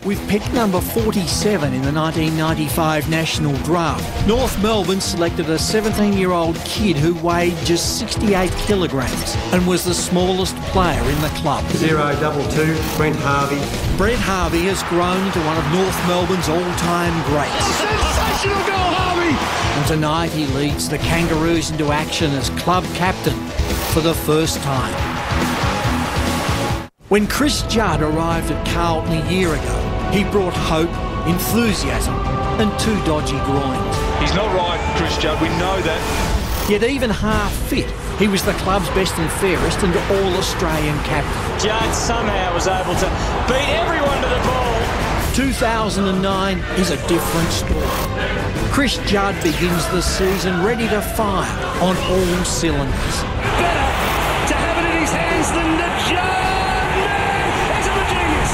with pick number 47 in the 1995 National Draft. North Melbourne selected a 17-year-old kid who weighed just 68 kilograms and was the smallest player in the club. 0-2, Brent Harvey. Brent Harvey has grown into one of North Melbourne's all-time greats. Sensational goal, Harvey! And tonight he leads the Kangaroos into action as club captain for the first time. When Chris Judd arrived at Carlton a year ago, he brought hope, enthusiasm and 2 dodgy groins. He's not right, Chris Judd, we know that. Yet even half fit, he was the club's best and fairest and all-Australian captain. Judd somehow was able to beat everyone to the ball. 2009 is a different story. Chris Judd begins the season ready to fire on all cylinders. Better to have it in his hands than the Judd! He's a genius!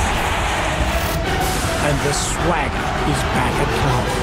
And the swagger is back at Carlton.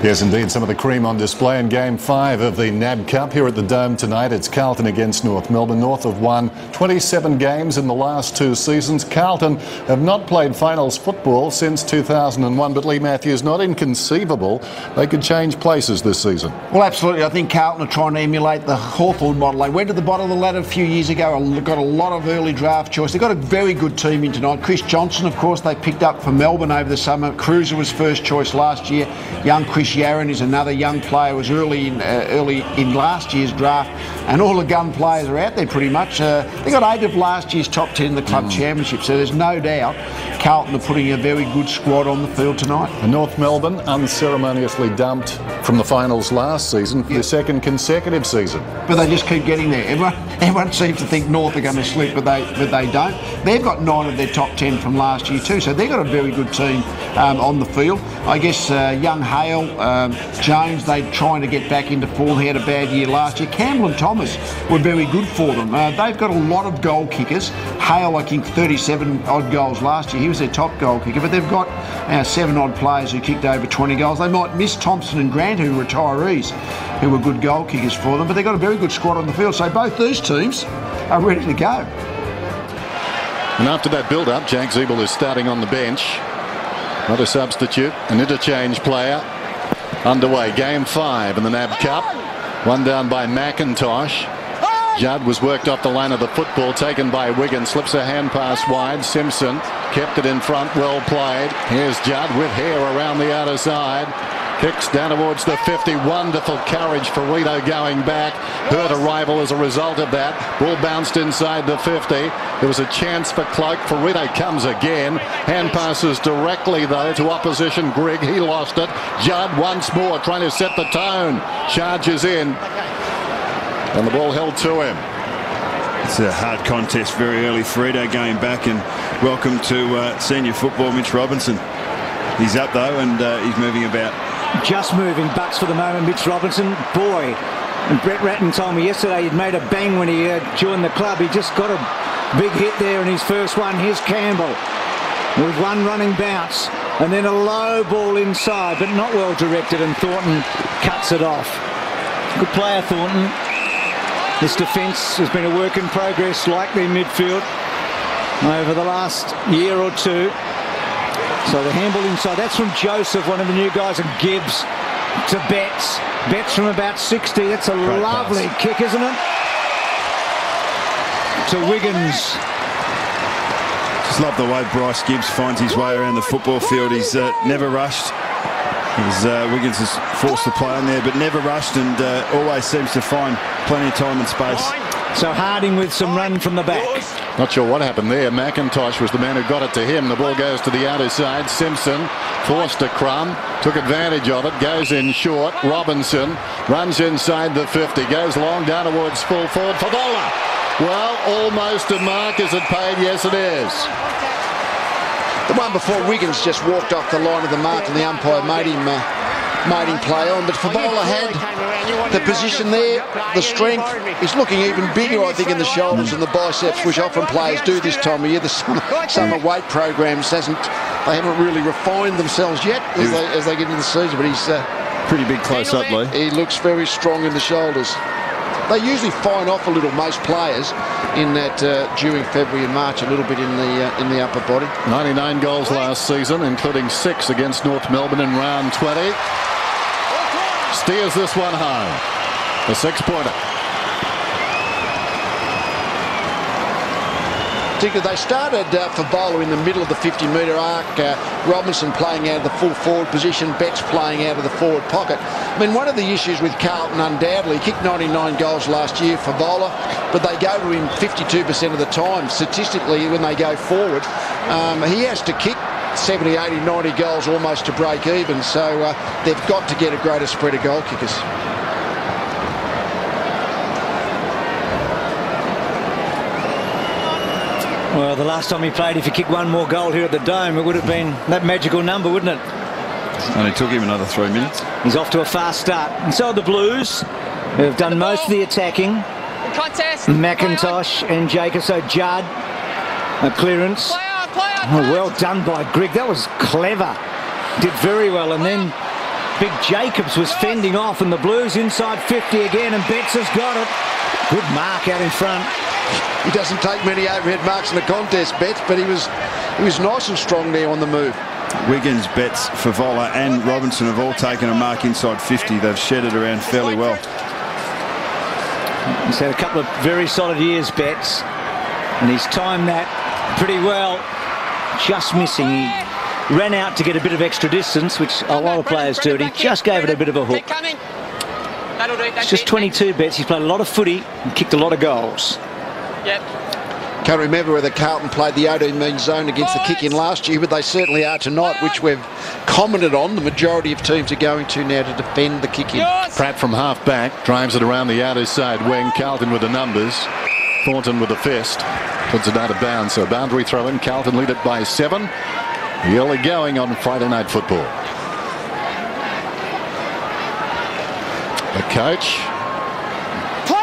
Yes, indeed, some of the cream on display in Game 5 of the NAB Cup here at the Dome tonight. It's Carlton against North Melbourne. North have won 27 games in the last 2 seasons. Carlton have not played finals football since 2001, but Lee Matthews, not inconceivable they could change places this season. Well, absolutely. I think Carlton are trying to emulate the Hawthorn model. They went to the bottom of the ladder a few years ago, got a lot of early draft choice. They've got a very good team in tonight. Chris Johnson, of course, they picked up for Melbourne over the summer. Cruiser was first choice last year. Young Chris Yarran is another young player, was early in last year's draft, and all the gun players are out there pretty much. They got 8 of last year's top 10 in the club championship, so there's no doubt Carlton are putting a very good squad on the field tonight. And North Melbourne unceremoniously dumped from the finals last season for the second consecutive season. But they just keep getting there. Everyone seems to think North are going to slip, but they don't. They've got 9 of their top 10 from last year too, so they've got a very good team on the field. I guess young Hale, Jones, they're trying to get back into form. He had a bad year last year. Campbell and Thomas were very good for them. They've got a lot of goal kickers. Hale, I think, 37 odd goals last year. He was their top goal kicker, but they've got 7 odd players who kicked over 20 goals. They might miss Thompson and Grant, who are retirees, who were good goal kickers for them, but they've got a very good squad on the field. So both these teams are ready to go. And after that build-up, Jack Ziebell is starting on the bench. Not a substitute, an interchange player. Underway, Game 5 in the NAB Cup. One down by McIntosh. Judd was worked off the line of the football, taken by Wiggins, slips a hand pass wide. Simpson kept it in front, well played. Here's Judd with hair around the outer side. Kicks down towards the 50. Wonderful courage for Rito going back. Hurt a rival as a result of that. Ball bounced inside the 50. There was a chance for Cloak. Rito comes again. Hand passes directly, though, to opposition Grigg. He lost it. Judd once more trying to set the tone. Charges in. And the ball held to him. It's a hard contest very early. Rito going back, and welcome to senior football, Mitch Robinson. He's up, though, and he's moving about. Just moving bucks for the moment, Mitch Robinson. Boy, and Brett Ratton told me yesterday he'd made a bang when he joined the club. He just got a big hit there in his first one. Here's Campbell with one running bounce and then a low ball inside, but not well directed, and Thornton cuts it off. Good player, Thornton. This defence has been a work in progress, like their midfield, over the last year or two. So the handball inside, that's from Joseph, one of the new guys, and Gibbs to Betts. Betts from about 60. That's a great lovely pass. Kick, isn't it? To Wiggins. Just love the way Bryce Gibbs finds his way around the football field. He's never rushed. Wiggins has forced the play in there, but never rushed, and always seems to find plenty of time and space. So Harding with some run from the back. Not sure what happened there. McIntosh was the man who got it to him. The ball goes to the outer side. Simpson forced a crumb, took advantage of it, goes in short. Robinson runs inside the 50, goes long down towards full forward. Favola. Well, almost a mark. Is it paid? Yes, it is. The one before Wiggins just walked off the line of the mark, and the umpire made him play on. But Favola had the position there, the strength. He's looking even bigger, I think, in the shoulders and the biceps, which often players do this time of year. The summer weight programs they haven't really refined themselves yet as they get into the season. But he's pretty big close up, Lee. He looks very strong in the shoulders. they usually fine off a little, most players, in that during February and March, a little bit in the upper body. 99 goals last season, including 6 against North Melbourne in round 20. Steers this one home. The 6-pointer. They started for bowler in the middle of the 50-metre arc. Robinson playing out of the full forward position, Betts playing out of the forward pocket. I mean, one of the issues with Carlton, undoubtedly, he kicked 99 goals last year for bowler, but they go to him 52% of the time. Statistically, when they go forward, he has to kick 70, 80, 90 goals almost to break even. So they've got to get a greater spread of goal kickers. Well, the last time he played, if he kicked one more goal here at the Dome, it would have been that magical number, wouldn't it? Only took him another 3 minutes. He's off to a fast start. And so are the Blues, who have done most of the attacking. Contest. McIntosh and Jacobs. So Judd, a clearance. Oh, well done by Grigg. That was clever. Did very well. And then Big Jacobs was fending off, and the Blues inside 50 again, and Betts has got it. Good mark out in front. He doesn't take many overhead marks in the contest, Betts, but he was nice and strong there on the move. Wiggins, Betts, Favola and Robinson have all taken a mark inside 50. They've shed it around fairly well. He's had a couple of very solid years, Betts, and he's timed that pretty well. Just missing. He ran out to get a bit of extra distance, which a lot of players do, and he just gave it a bit of a hook. It's just 22, Betts. He's played a lot of footy and kicked a lot of goals. Yep. Can't remember whether Carlton played the 18-mean zone against the kick-in last year, but they certainly are tonight, which we've commented on. The majority of teams are going to now to defend the kick-in. Pratt from half-back drives it around the outer side wing. Carlton with the numbers. Thornton with the fist. Puts it out of bounds. So boundary throw in. Carlton lead it by 7. The early going on Friday Night Football. The coach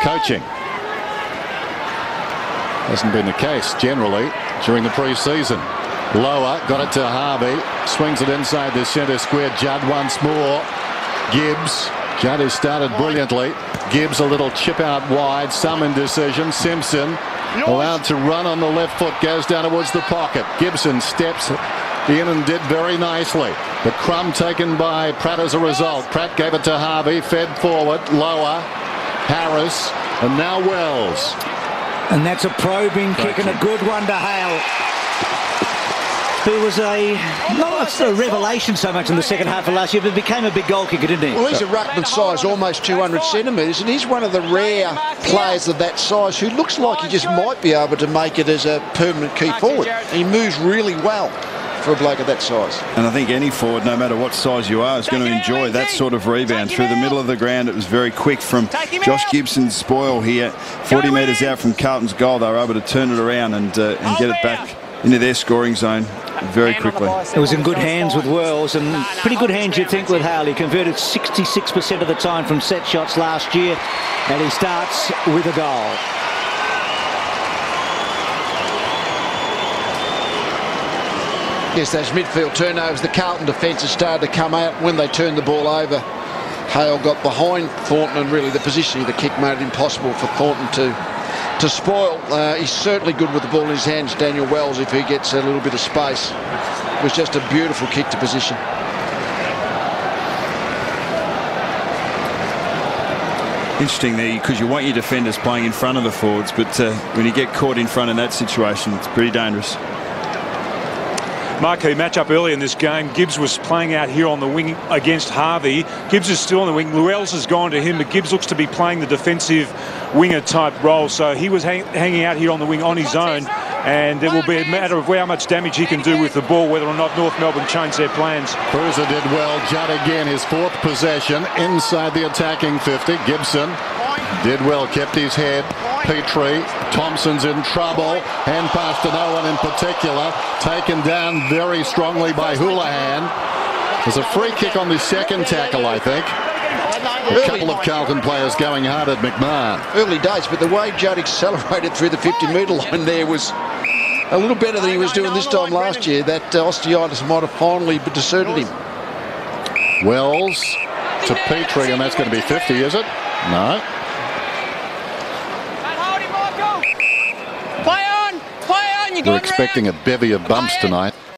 coaching. Hasn't been the case generally during the pre-season. Lower, got it to Harvey. Swings it inside the centre square. Judd once more. Gibbs. Judd has started brilliantly. Gibbs a little chip out wide. Some indecision. Simpson allowed to run on the left foot. Goes down towards the pocket. Gibson steps in and did very nicely. The crumb taken by Pratt as a result. Pratt gave it to Harvey. Fed forward. Lower. Harris. And now Wells. And that's a probing kick and a good one to Hale, who was not a revelation so much in the second half of last year, but became a big goal kicker, didn't he? Well, he's a ruckman size, almost 200 centimetres, and he's one of the rare players of that size who looks like he just might be able to make it as a permanent key forward. He moves really well for a bloke of that size. And I think any forward, no matter what size you are, is going to enjoy that sort of rebound. Through the middle of the ground, it was very quick from Josh Gibson's spoil here. 40 metres out from Carlton's goal, they were able to turn it around and get it back into their scoring zone very quickly. It was in good hands with Wells, and pretty good hands, you'd think, with Hale. He converted 66% of the time from set shots last year, and he starts with a goal. Yes, those midfield turnovers, the Carlton defence has started to come out when they turned the ball over. Hale got behind Thornton, and really the positioning of the kick made it impossible for Thornton to spoil. He's certainly good with the ball in his hands, Daniel Wells, if he gets a little bit of space. It was just a beautiful kick to position. Interesting there, because you want your defenders playing in front of the forwards, but when you get caught in front in that situation, it's pretty dangerous. Marquee matchup early in this game. Gibbs was playing out here on the wing against Harvey. Gibbs is still on the wing. Wells has gone to him, but Gibbs looks to be playing the defensive winger type role. So he was hanging out here on the wing on his own, and it will be a matter of how much damage he can do with the ball, whether or not North Melbourne change their plans. Cruiser did well. Judd again, his 4th possession inside the attacking 50. Gibson did well, kept his head. Petrie, Thompson's in trouble. Hand pass to no one in particular. Taken down very strongly by Houlihan. There's a free kick on the second tackle, I think. A couple of Carlton players going hard at McMahon. Early days, but the way Judd accelerated through the 50-metre line there was a little better than he was doing this time last year. That osteitis might have finally deserted him. Wells to Petrie, and that's going to be 50, is it? No. We're expecting a bevy of bumps tonight.